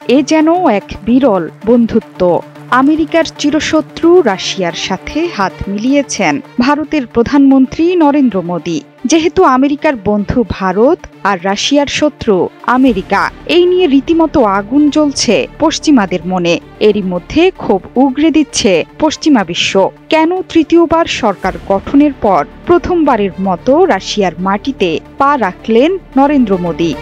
এ যেন এক বিরল বন্ধুত্ব। আমেরিকার চিরশত্রু রাশিয়ার সাথে হাত মিলিয়েছেন ভারতের প্রধানমন্ত্রী নরেন্দ্র মোদী। যেহেতু আমেরিকার বন্ধু ভারত আর রাশিয়ার শত্রু আমেরিকা, এই নিয়ে রীতিমতো আগুন জ্বলছে পশ্চিমাদের মনে। এরই মধ্যে ক্ষোভ উগরে দিচ্ছে পশ্চিমা বিশ্ব। কেন তৃতীয়বার সরকার গঠনের পর প্রথমবারের মতো রাশিয়ার মাটিতে পা রাখলেন নরেন্দ্র মোদী?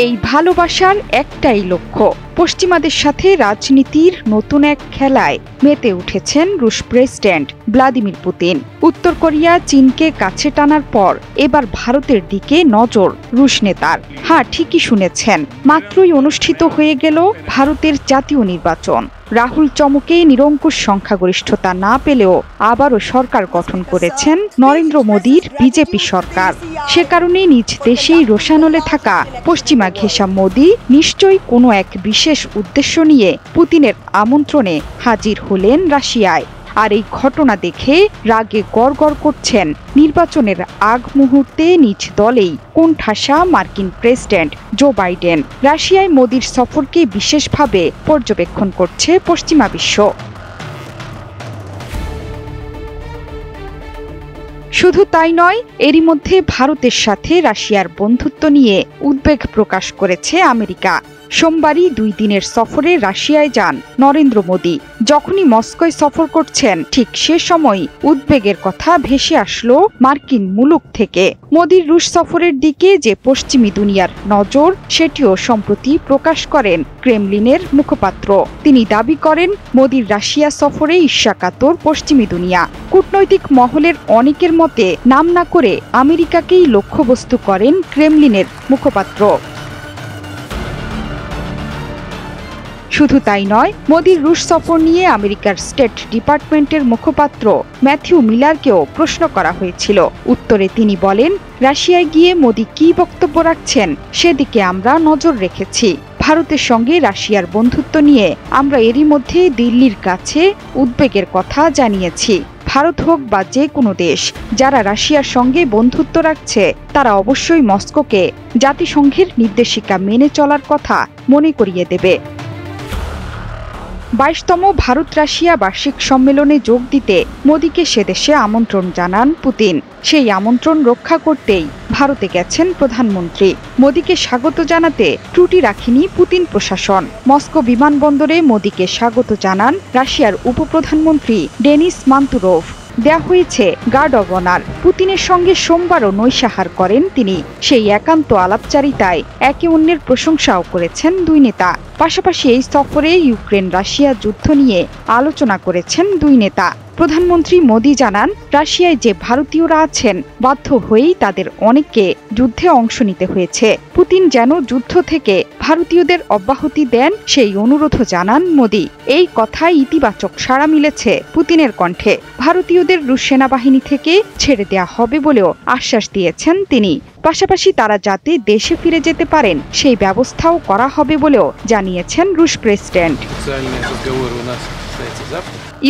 এই ভালোবাসার একটাই লক্ষ্য, পশ্চিমাদের সাথে রাজনীতির নতুন এক খেলায় মেতে উঠেছেন রুশ প্রেসিডেন্ট ভ্লাদিমির পুতিন। উত্তর কোরিয়া চীনকে কাছে টানার পর এবার ভারতের দিকে নজর রুশ নেতার। হ্যাঁ, ঠিকই শুনেছেন, মাত্রই অনুষ্ঠিত হয়ে গেল ভারতের জাতীয় নির্বাচন। রাহুল চমকে নিরঙ্কুশ সংখ্যাগরিষ্ঠতা না পেলেও আবারও সরকার গঠন করেছেন নরেন্দ্র মোদীর বিজেপি সরকার। সে কারণে নিজ দেশেই রোষানলে থাকা পশ্চিমা ঘেঁষা মোদী নিশ্চয়ই কোনো এক বিশেষ উদ্দেশ্য নিয়ে পুতিনের আমন্ত্রণে হাজির হলেন রাশিয়ায়। আর এই ঘটনা দেখে রাগে গড়গড় করছেন নির্বাচনের আগ মুহূর্তে নিজ দলেই কোণঠাসা মার্কিন প্রেসিডেন্ট জো বাইডেন। রাশিয়ায় মোদীর সফরকে বিশেষভাবে পর্যবেক্ষণ করছে পশ্চিমা বিশ্ব। শুধু তাই নয়, এরই মধ্যে ভারতের সাথে রাশিয়ার বন্ধুত্ব নিয়ে উদ্বেগ প্রকাশ করেছে আমেরিকা। সোমবারই 2 দিনের সফরে রাশিয়ায় যান নরেন্দ্র মোদী। যখনই মস্কোয় সফর করছেন, ঠিক সে সময় উদ্বেগের কথা ভেসে আসলো মার্কিন মুলুক থেকে। মোদীর রুশ সফরের দিকে যে পশ্চিমী দুনিয়ার নজর, সেটিও সম্প্রতি প্রকাশ করেন ক্রেমলিনের মুখপাত্র। তিনি দাবি করেন, মোদীর রাশিয়া সফরে ঈর্ষাকাতর পশ্চিমী দুনিয়া। কূটনৈতিক মহলের অনেকের মতে নাম না করে আমেরিকাকেই লক্ষ্যবস্তু করেন ক্রেমলিনের মুখপাত্র। শুধু তাই নয়, মোদীর রুশ সফর নিয়ে আমেরিকার স্টেট ডিপার্টমেন্টের মুখপাত্র ম্যাথিউ মিলারকেও প্রশ্ন করা হয়েছিল। উত্তরে তিনি বলেন, রাশিয়ায় গিয়ে মোদী কী বক্তব্য রাখছেন সেদিকে আমরা নজর রেখেছি। ভারতের সঙ্গে রাশিয়ার বন্ধুত্ব নিয়ে আমরা এরই মধ্যে দিল্লির কাছে উদ্বেগের কথা জানিয়েছি। ভারত হোক বা যে কোনো দেশ যারা রাশিয়ার সঙ্গে বন্ধুত্ব রাখছে, তারা অবশ্যই মস্কোকে জাতিসংঘের নির্দেশিকা মেনে চলার কথা মনে করিয়ে দেবে। 22তম ভারত রাশিয়া বার্ষিক সম্মেলনে যোগ দিতে মোদীকে সেদেশে আমন্ত্রণ জানান পুতিন। সেই আমন্ত্রণ রক্ষা করতেই ভারতে গেছেন প্রধানমন্ত্রী। মোদীকে স্বাগত জানাতে ত্রুটি রাখেনি পুতিন প্রশাসন। মস্কো বিমানবন্দরে মোদীকে স্বাগত জানান রাশিয়ার উপপ্রধানমন্ত্রী ডেনিস মান্তুরোভ। দেয়া হয়েছে গার্ড অব অনার। পুতিনের সঙ্গে সোমবারও নৈশাহার করেন তিনি। সেই একান্ত আলাপচারিতায় একে অন্যের প্রশংসাও করেছেন দুই নেতা। পাশাপাশি এই সফরে ইউক্রেন রাশিয়া যুদ্ধ নিয়ে আলোচনা করেছেন দুই নেতা। প্রধানমন্ত্রী মোদী জানান, রাশিয়ায় যে ভারতীয়রা আছেন, বাধ্য হয়েই তাদের অনেককে যুদ্ধে অংশ নিতে হয়েছে। পুতিন যেন যুদ্ধ থেকে ভারতীয়দের অব্যাহতি দেন, সেই অনুরোধও জানান মোদী। এই কথায় ইতিবাচক সাড়া মিলেছে পুতিনের কণ্ঠে। ভারতীয়দের রুশ সেনাবাহিনী থেকে ছেড়ে দেয়া হবে বলেও আশ্বাস দিয়েছেন তিনি। পাশাপাশি তারা যাতে দেশে ফিরে যেতে পারেন সেই ব্যবস্থাও করা হবে বলেও জানিয়েছেন রুশ প্রেসিডেন্ট।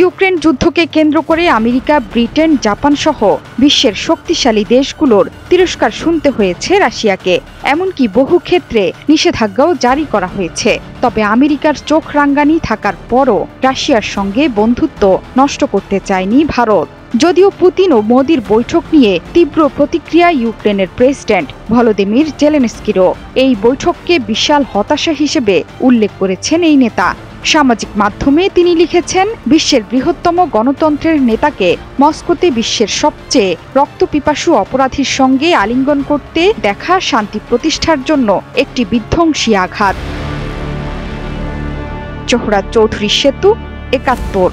ইউক্রেন যুদ্ধকে কেন্দ্র করে আমেরিকা, ব্রিটেন, জাপান সহ বিশ্বের শক্তিশালী দেশগুলোর তিরস্কার শুনতে হয়েছে রাশিয়াকে। এমনকি বহু ক্ষেত্রে নিষেধাজ্ঞাও জারি করা হয়েছে। তবে আমেরিকার চোখ রাঙ্গানি থাকার পরও রাশিয়ার সঙ্গে বন্ধুত্ব নষ্ট করতে চায়নি ভারত। যদিও পুতিন ও মোদীর বৈঠক নিয়ে তীব্র প্রতিক্রিয়া ইউক্রেনের প্রেসিডেন্ট ভলোদিমির জেলেনস্কিরও। এই বৈঠককে বিশাল হতাশা হিসেবে উল্লেখ করেছেন এই নেতা। সামাজিক মাধ্যমে তিনি লিখেছেন, বিশ্বের বৃহত্তম গণতন্ত্রের নেতাকে মস্কোতে বিশ্বের সবচেয়ে রক্তপিপাসু অপরাধীর সঙ্গে আলিঙ্গন করতে দেখা শান্তি প্রতিষ্ঠার জন্য একটি বিধ্বংসী আঘাত। জোহরা চৌধুরী সেতু, ৭১।